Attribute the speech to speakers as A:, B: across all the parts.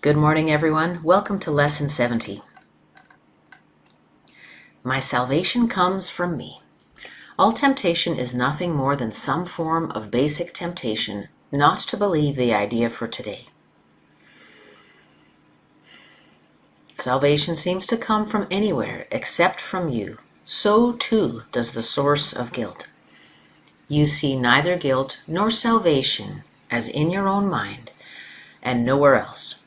A: Good morning, everyone. Welcome to Lesson 70. My salvation comes from me. All temptation is nothing more than some form of basic temptation not to believe the idea for today. Salvation seems to come from anywhere except from you. So, too, does the source of guilt. You see neither guilt nor salvation as in your own mind and nowhere else.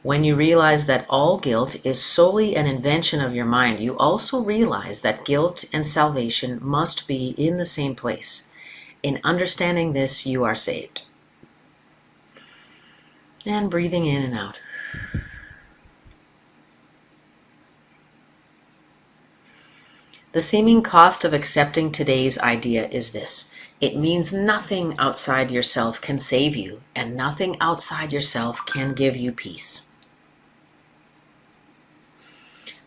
A: When you realize that all guilt is solely an invention of your mind, you also realize that guilt and salvation must be in the same place. In understanding this, you are saved. And breathing in and out. The seeming cost of accepting today's idea is this. It means nothing outside yourself can save you, and nothing outside yourself can give you peace.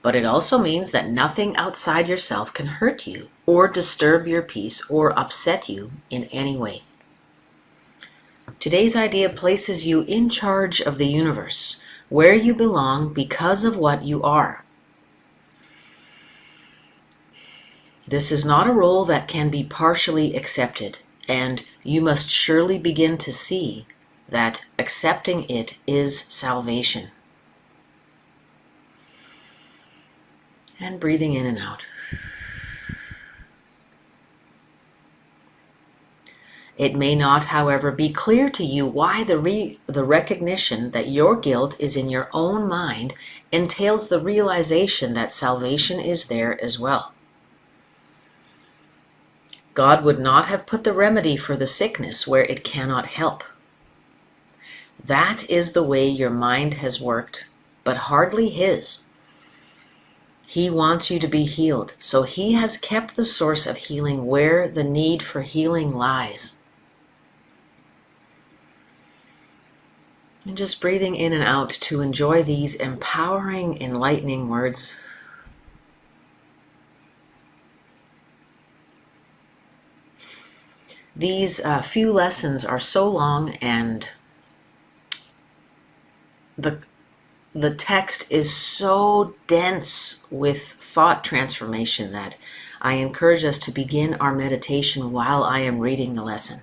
A: But it also means that nothing outside yourself can hurt you, or disturb your peace, or upset you in any way. Today's idea places you in charge of the universe, where you belong because of what you are. This is not a role that can be partially accepted, and you must surely begin to see that accepting it is salvation. And breathing in and out. It may not, however, be clear to you why the recognition that your guilt is in your own mind entails the realization that salvation is there as well. God would not have put the remedy for the sickness where it cannot help. That is the way your mind has worked, but hardly His. He wants you to be healed, so He has kept the source of healing where the need for healing lies. And just breathing in and out to enjoy these empowering, enlightening words. These few lessons are so long, and the text is so dense with thought transformation that I encourage us to begin our meditation while I am reading the lesson.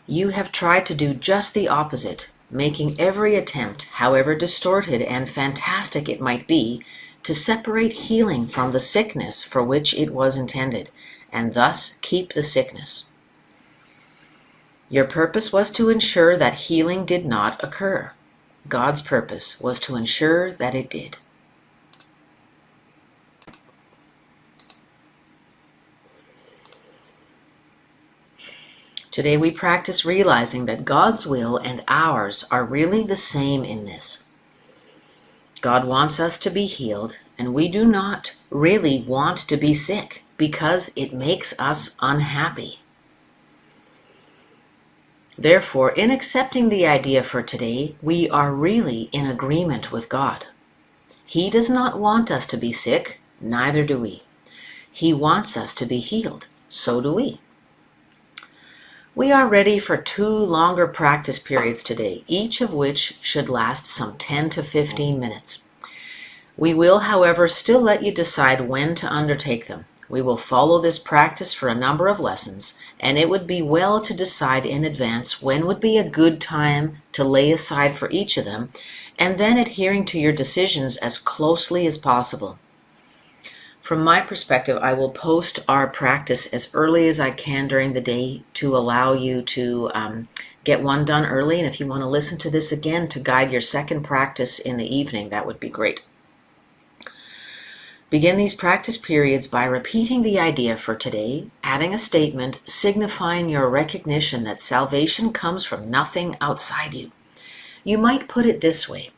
A: You have tried to do just the opposite, making every attempt, however distorted and fantastic it might be, to separate healing from the sickness for which it was intended, and thus keep the sickness. Your purpose was to ensure that healing did not occur. God's purpose was to ensure that it did. Today we practice realizing that God's will and ours are really the same in this. God wants us to be healed, and we do not really want to be sick because it makes us unhappy. Therefore, in accepting the idea for today, we are really in agreement with God. He does not want us to be sick, neither do we. He wants us to be healed, so do we. We are ready for 2 longer practice periods today, each of which should last some 10 to 15 minutes. We will, however, still let you decide when to undertake them. We will follow this practice for a number of lessons, and it would be well to decide in advance when would be a good time to lay aside for each of them, and then adhering to your decisions as closely as possible. From my perspective, I will post our practice as early as I can during the day to allow you to get one done early, and if you want to listen to this again to guide your second practice in the evening, that would be great. Begin these practice periods by repeating the idea for today, adding a statement signifying your recognition that salvation comes from nothing outside you. You might put it this way: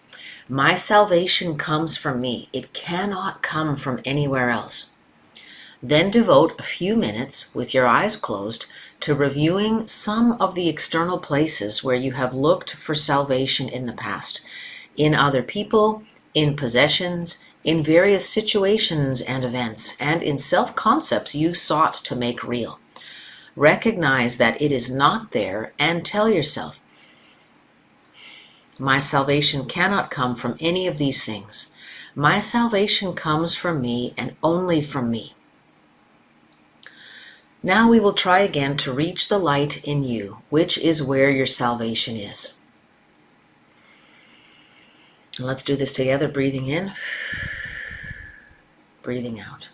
A: my salvation comes from me. It cannot come from anywhere else. Then devote a few minutes, with your eyes closed, to reviewing some of the external places where you have looked for salvation in the past, in other people, in possessions, in various situations and events, and in self-concepts you sought to make real. Recognize that it is not there and tell yourself, my salvation cannot come from any of these things. My salvation comes from me and only from me. Now we will try again to reach the light in you, which is where your salvation is. And let's do this together, breathing in, breathing out.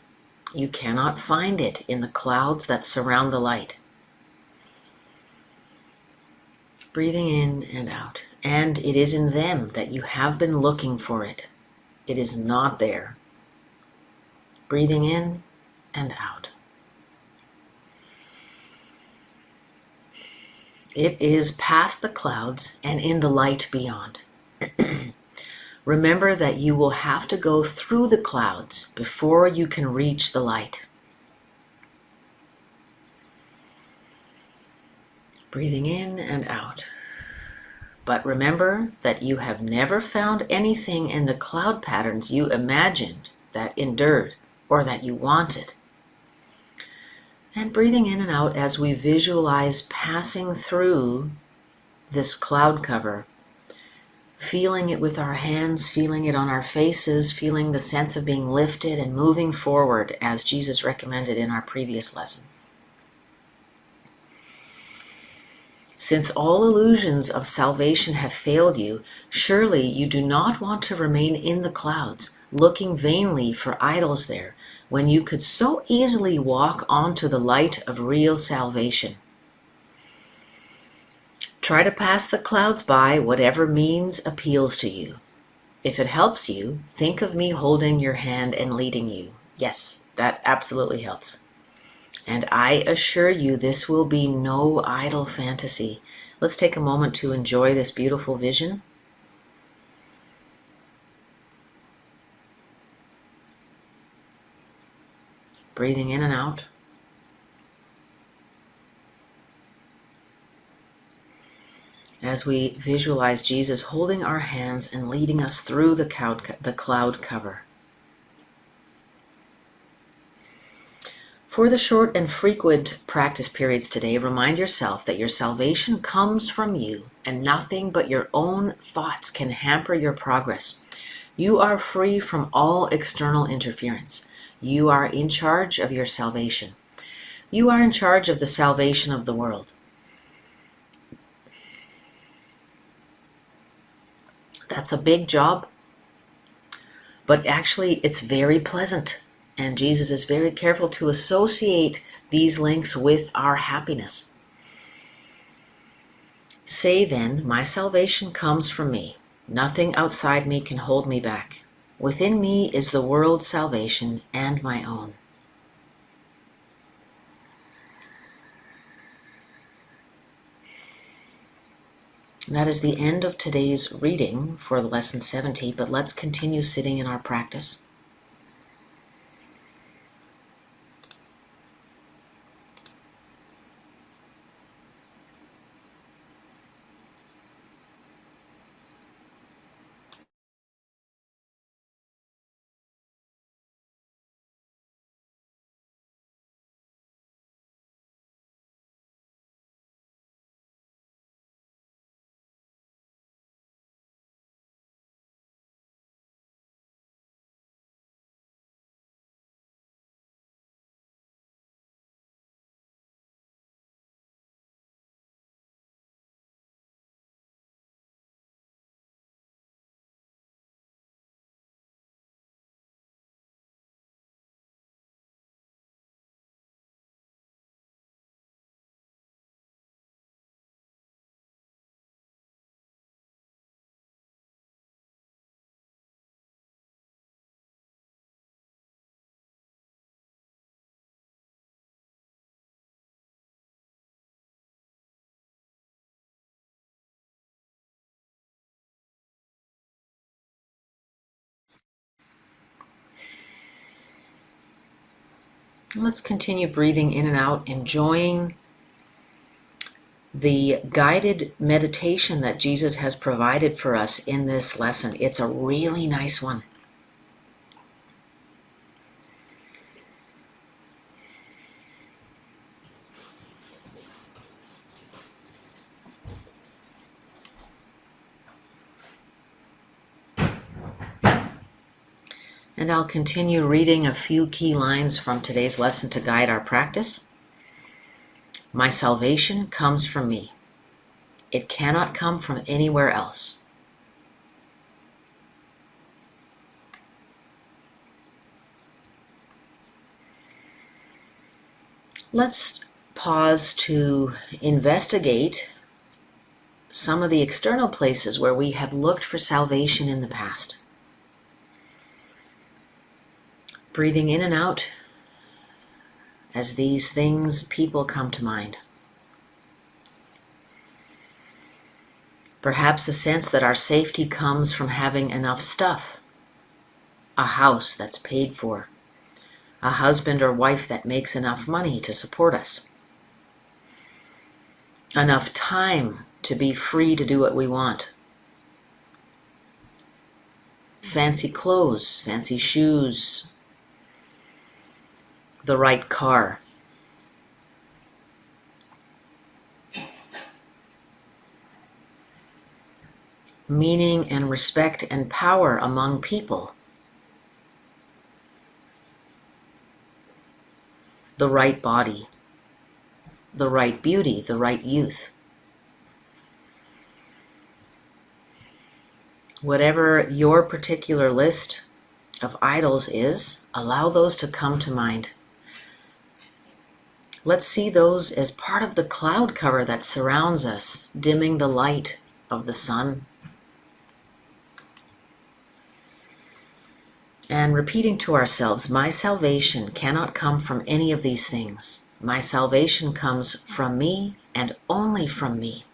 A: You cannot find it in the clouds that surround the light. Breathing in and out. And it is in them that you have been looking for it. It is not there. Breathing in and out. It is past the clouds and in the light beyond. Remember that you will have to go through the clouds before you can reach the light. Breathing in and out. But remember that you have never found anything in the cloud patterns you imagined that endured or that you wanted. And breathing in and out as we visualize passing through this cloud cover, feeling it with our hands, feeling it on our faces, feeling the sense of being lifted and moving forward as Jesus recommended in our previous lesson. Since all illusions of salvation have failed you, surely you do not want to remain in the clouds, looking vainly for idols there, when you could so easily walk onto the light of real salvation. Try to pass the clouds by whatever means appeals to you. If it helps you, think of me holding your hand and leading you. Yes, that absolutely helps. And I assure you this will be no idle fantasy. Let's take a moment to enjoy this beautiful vision. Breathing in and out. As we visualize Jesus holding our hands and leading us through the cloud cover. For the short and frequent practice periods today, remind yourself that your salvation comes from you and nothing but your own thoughts can hamper your progress. You are free from all external interference. You are in charge of your salvation. You are in charge of the salvation of the world. That's a big job, but actually it's very pleasant. And Jesus is very careful to associate these links with our happiness. Say then, my salvation comes from me. Nothing outside me can hold me back. Within me is the world's salvation and my own. That is the end of today's reading for lesson 70, but let's continue sitting in our practice. Let's continue breathing in and out, enjoying the guided meditation that Jesus has provided for us in this lesson. It's a really nice one. And I'll continue reading a few key lines from today's lesson to guide our practice. My salvation comes from me. It cannot come from anywhere else. Let's pause to investigate some of the external places where we have looked for salvation in the past. Breathing in and out as these things, people come to mind. Perhaps a sense that our safety comes from having enough stuff, a house that's paid for, a husband or wife that makes enough money to support us, enough time to be free to do what we want, fancy clothes, fancy shoes, the right car. Meaning and respect and power among people. The right body, the right beauty, the right youth. Whatever your particular list of idols is, allow those to come to mind. Let's see those as part of the cloud cover that surrounds us, dimming the light of the sun. And repeating to ourselves, my salvation cannot come from any of these things. My salvation comes from me and only from me.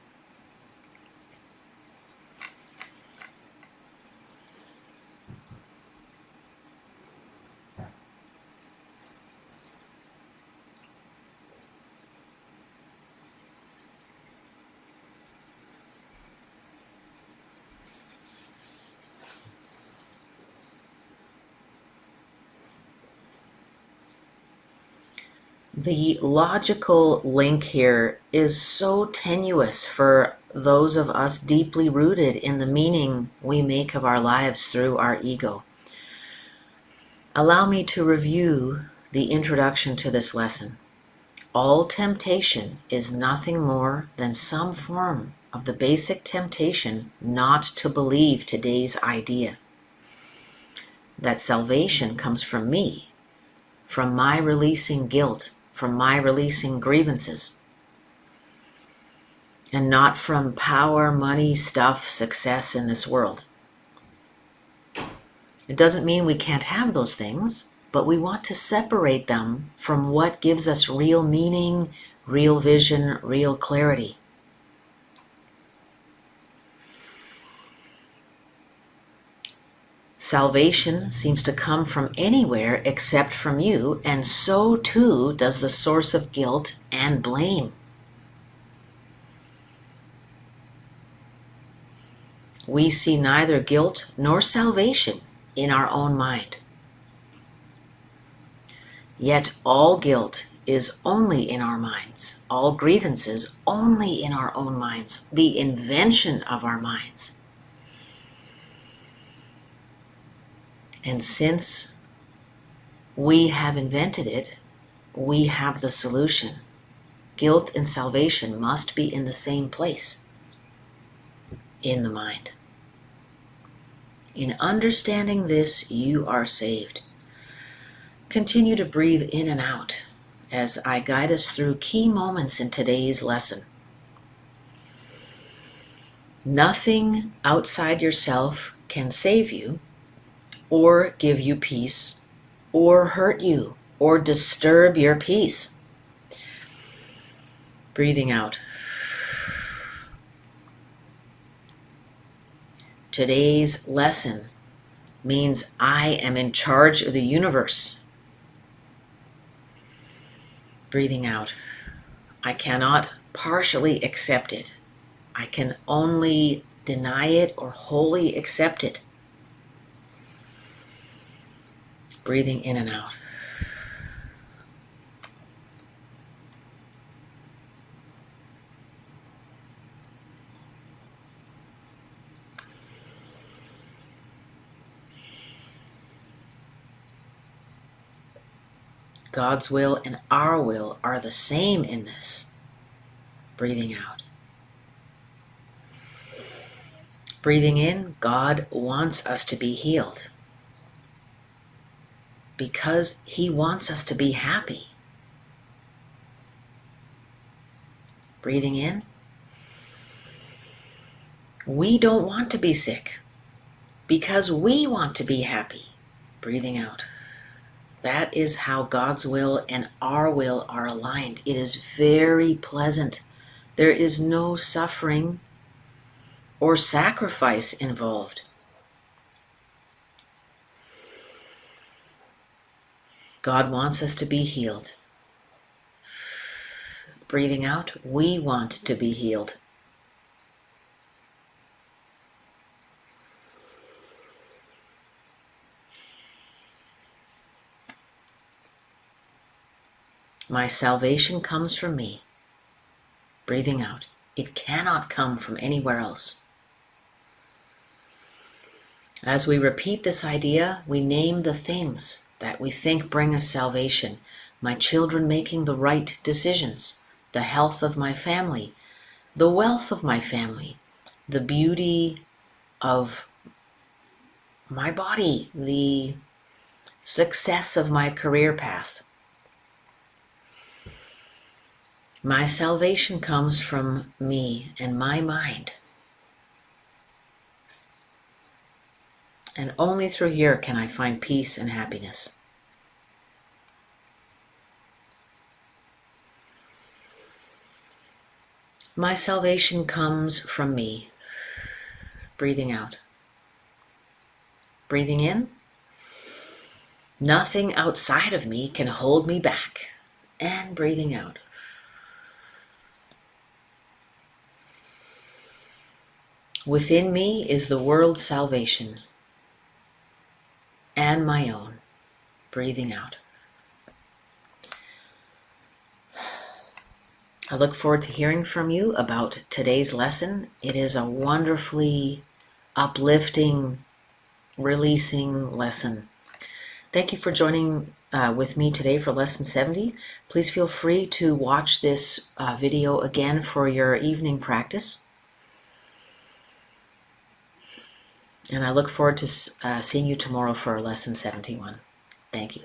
A: The logical link here is so tenuous for those of us deeply rooted in the meaning we make of our lives through our ego. Allow me to review the introduction to this lesson. All temptation is nothing more than some form of the basic temptation not to believe today's idea. That salvation comes from me, from my releasing guilt, from my releasing grievances, and not from power, money, stuff, success in this world. It doesn't mean we can't have those things, but we want to separate them from what gives us real meaning, real vision, real clarity. Salvation seems to come from anywhere except from you, and so too does the source of guilt and blame. We see neither guilt nor salvation in our own mind. Yet all guilt is only in our minds, all grievances only in our own minds, the invention of our minds. And since we have invented it, we have the solution. Guilt and salvation must be in the same place, in the mind. In understanding this, you are saved. Continue to breathe in and out as I guide us through key moments in today's lesson. Nothing outside yourself can save you, or give you peace, or hurt you, or disturb your peace. Breathing out. Today's lesson means I am in charge of the universe. Breathing out. I cannot partially accept it. I can only deny it or wholly accept it. Breathing in and out. God's will and our will are the same in this. Breathing out. Breathing in, God wants us to be healed because He wants us to be happy. Breathing in, we don't want to be sick because we want to be happy. Breathing out. That is how God's will and our will are aligned. It is very pleasant. There is no suffering or sacrifice involved. God wants us to be healed. Breathing out, we want to be healed. My salvation comes from me. Breathing out. It cannot come from anywhere else. As we repeat this idea, we name the things that we think bring us salvation. My children making the right decisions, the health of my family, the wealth of my family, the beauty of my body, the success of my career path. My salvation comes from me and my mind. And only through here can I find peace and happiness. My salvation comes from me. Breathing out. Breathing in. Nothing outside of me can hold me back. And breathing out. Within me is the world's salvation and my own. Breathing out. I look forward to hearing from you about today's lesson. It is a wonderfully uplifting, releasing lesson. Thank you for joining with me today for Lesson 70. Please feel free to watch this video again for your evening practice. And I look forward to seeing you tomorrow for Lesson 71. Thank you.